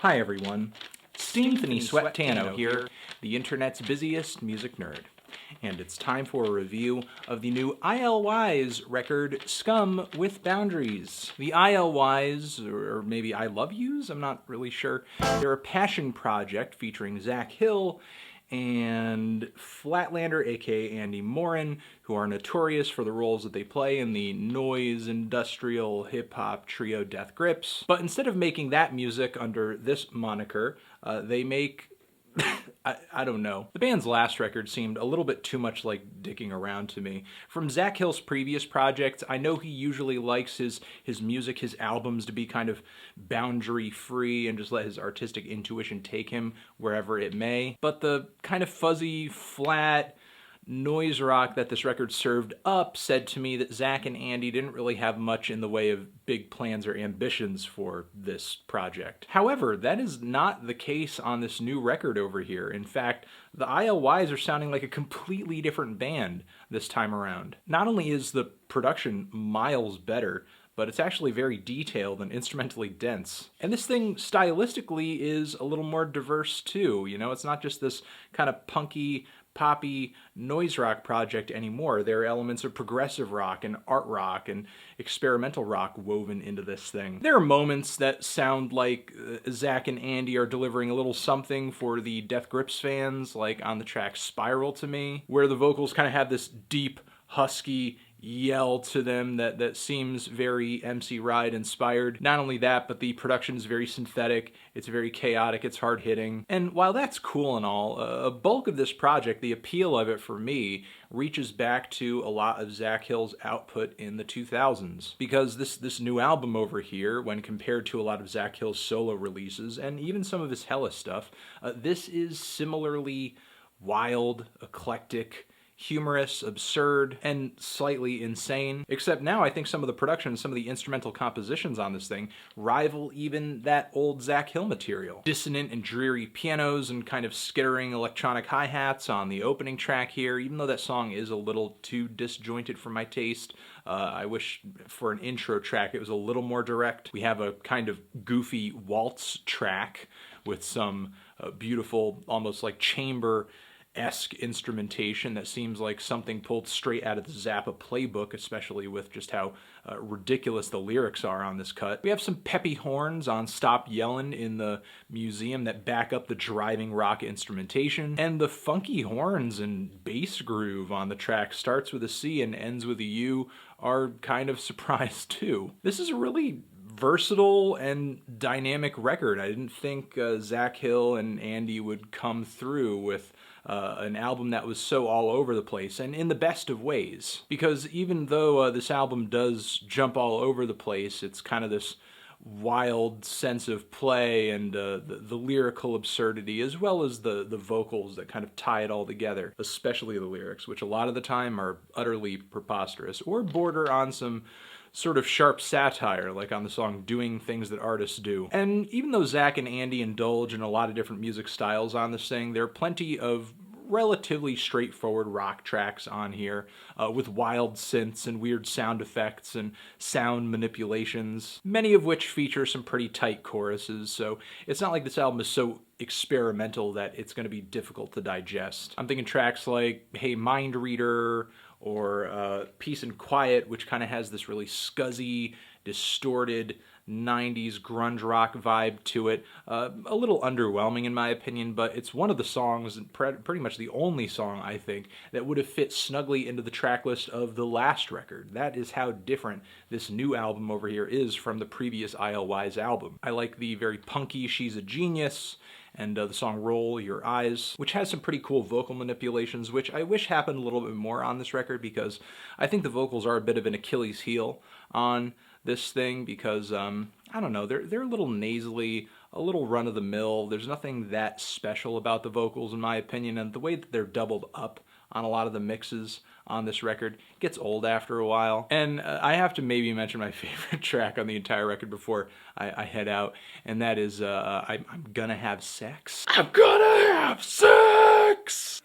Hi everyone, Steamthany Sweat-Tano here, the internet's busiest music nerd. And it's time for a review of the new I.L.Y'S record, Scum with Boundaries. The I.L.Y'S, or maybe I.L.Y'S, I'm not really sure. They're a passion project featuring Zach Hill and Flatlander, aka Andy Morin, who are notorious for the roles that they play in the noise, industrial, hip-hop trio Death Grips. But instead of making that music under this moniker, they make I don't know. The band's last record seemed a little bit too much like dicking around to me. From Zach Hill's previous projects, I know he usually likes his music, his albums to be kind of boundary-free and just let his artistic intuition take him wherever it may. But the kind of fuzzy, flat noise rock that this record served up said to me that Zach and Andy didn't really have much in the way of big plans or ambitions for this project. However, that is not the case on this new record over here. In fact, the I.L.Y'S are sounding like a completely different band this time around. Not only is the production miles better, but it's actually very detailed and instrumentally dense. And this thing, stylistically, is a little more diverse too. You know, it's not just this kind of punky, poppy noise rock project anymore. There are elements of progressive rock and art rock and experimental rock woven into this thing. There are moments that sound like Zach and Andy are delivering a little something for the Death Grips fans, like on the track Spiral to me, where the vocals kind of have this deep, husky yell to them that seems very MC Ride inspired. Not only that, but the production is very synthetic, it's very chaotic, it's hard hitting. And while that's cool and all, a bulk of this project, the appeal of it for me, reaches back to a lot of Zach Hill's output in the 2000s. Because this new album over here, when compared to a lot of Zach Hill's solo releases, and even some of his Hella stuff, this is similarly wild, eclectic, humorous, absurd, and slightly insane. Except now I think some of the production, some of the instrumental compositions on this thing rival even that old Zach Hill material. Dissonant and dreary pianos and kind of skittering electronic hi-hats on the opening track here, even though that song is a little too disjointed for my taste. I wish for an intro track it was a little more direct. We have a kind of goofy waltz track with some beautiful, almost like chamber-esque instrumentation that seems like something pulled straight out of the Zappa playbook, especially with just how ridiculous the lyrics are on this cut. We have some peppy horns on Stop Yellin' in the museum that back up the driving rock instrumentation, and the funky horns and bass groove on the track starts with a C and ends with a U are kind of surprised too. This is a really versatile and dynamic record. I didn't think Zach Hill and Andy would come through with an album that was so all over the place, and in the best of ways. Because even though this album does jump all over the place, it's kind of this wild sense of play and the lyrical absurdity, as well as the vocals that kind of tie it all together, especially the lyrics, which a lot of the time are utterly preposterous or border on some sort of sharp satire, like on the song Doing Things That Artists Do. And even though Zach and Andy indulge in a lot of different music styles on this thing, there are plenty of relatively straightforward rock tracks on here, with wild synths and weird sound effects and sound manipulations, many of which feature some pretty tight choruses, so it's not like this album is so experimental that it's going to be difficult to digest. I'm thinking tracks like Hey Mind Reader, or Peace and Quiet, which kind of has this really scuzzy, distorted 90s grunge rock vibe to it. A little underwhelming in my opinion, but it's one of the songs, and pretty much the only song, I think, that would have fit snugly into the track list of the last record. That is how different this new album over here is from the previous I.L.Y'S album. I like the very punky She's a Genius, and the song Roll Your Eyes, which has some pretty cool vocal manipulations, which I wish happened a little bit more on this record, because I think the vocals are a bit of an Achilles heel on this thing, because, I don't know, they're a little nasally, a little run-of-the-mill. There's nothing that special about the vocals, in my opinion, and the way that they're doubled up on a lot of the mixes on this record gets old after a while. And I have to maybe mention my favorite track on the entire record before I head out, and that is I'm Gonna Have Sex. I'm gonna have sex!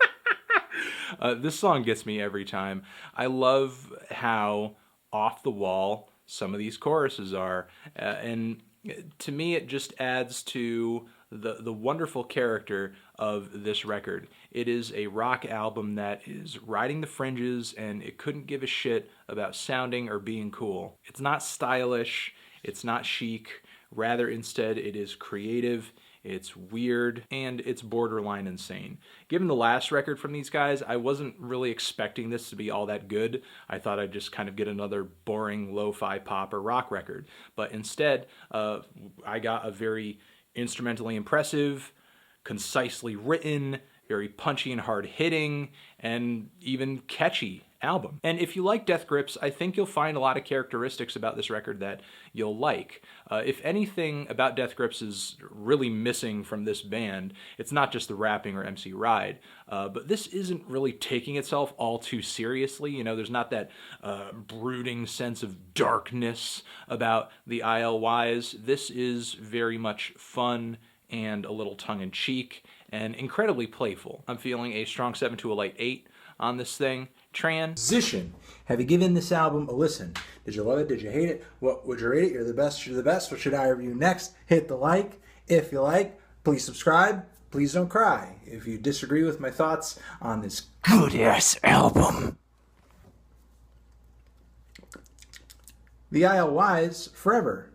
This song gets me every time. I love how off the wall some of these choruses are, and To me, it just adds to the wonderful character of this record. It is a rock album that is riding the fringes, and it couldn't give a shit about sounding or being cool. It's not stylish, it's not chic, rather instead it is creative, it's weird, and it's borderline insane. Given the last record from these guys, I wasn't really expecting this to be all that good. I thought I'd just kind of get another boring lo-fi pop or rock record. But instead, I got a very instrumentally impressive, concisely written, very punchy and hard-hitting, and even catchy album. And if you like Death Grips, I think you'll find a lot of characteristics about this record that you'll like. If anything about Death Grips is really missing from this band, it's not just the rapping or MC Ride, but this isn't really taking itself all too seriously. You know, there's not that brooding sense of darkness about the I.L.Y'S. This is very much fun and a little tongue-in-cheek and incredibly playful. I'm feeling a strong 7 to a light 8 on this thing. Transition. Have you given this album a listen? Did you love it? Did you hate it? What would you rate it? You're the best. You're the best. What should I review next? Hit the like. If you like, please subscribe. Please don't cry if you disagree with my thoughts on this good-ass album. The I.L.Y'S forever.